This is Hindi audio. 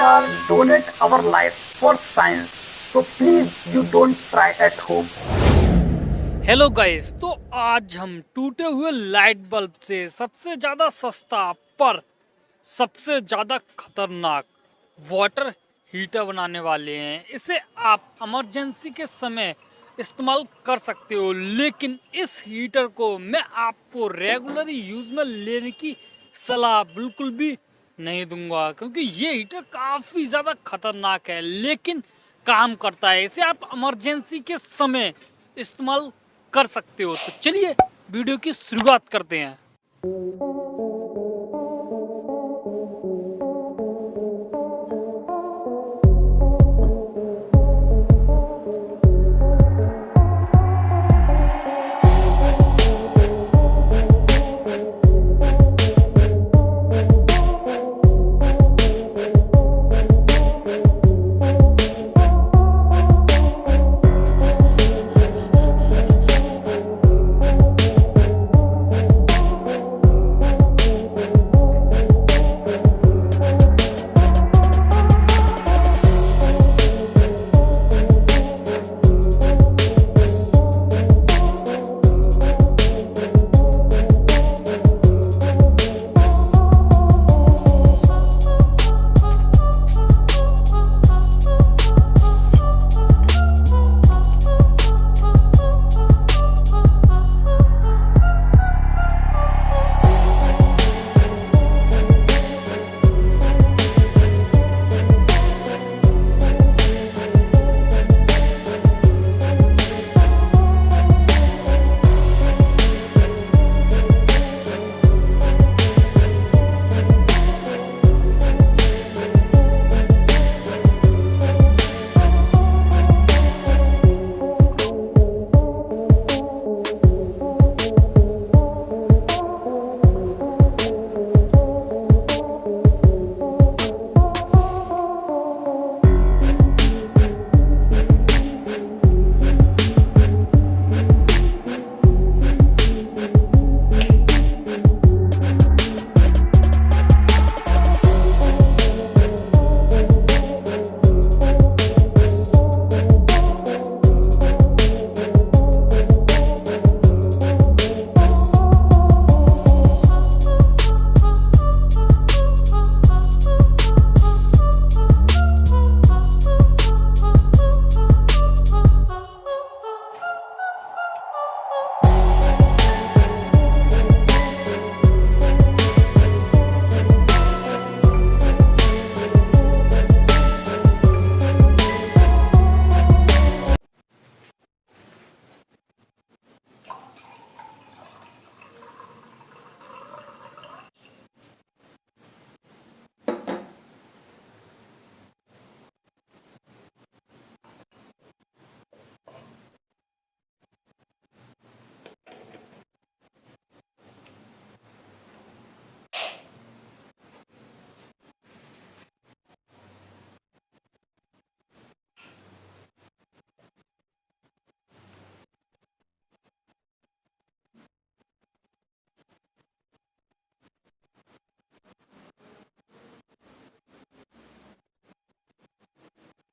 are donate our life for science. So please you don't try at home. Hello guys, तो आज हम टूटे हुए लाइट बल्ब से सबसे ज़्यादा सस्ता पर सबसे ज़्यादा खतरनाक वाटर हीटर बनाने वाले हैं। इसे आप इमरजेंसी के समय इस्तेमाल कर सकते हो, लेकिन इस हीटर को मैं आपको रेगुलर यूज़ में लेने की सलाह बिल्कुल भी नहीं दूंगा, क्योंकि ये हीटर काफ़ी ज़्यादा खतरनाक है लेकिन काम करता है। इसे आप इमरजेंसी के समय इस्तेमाल कर सकते हो। तो चलिए वीडियो की शुरुआत करते हैं।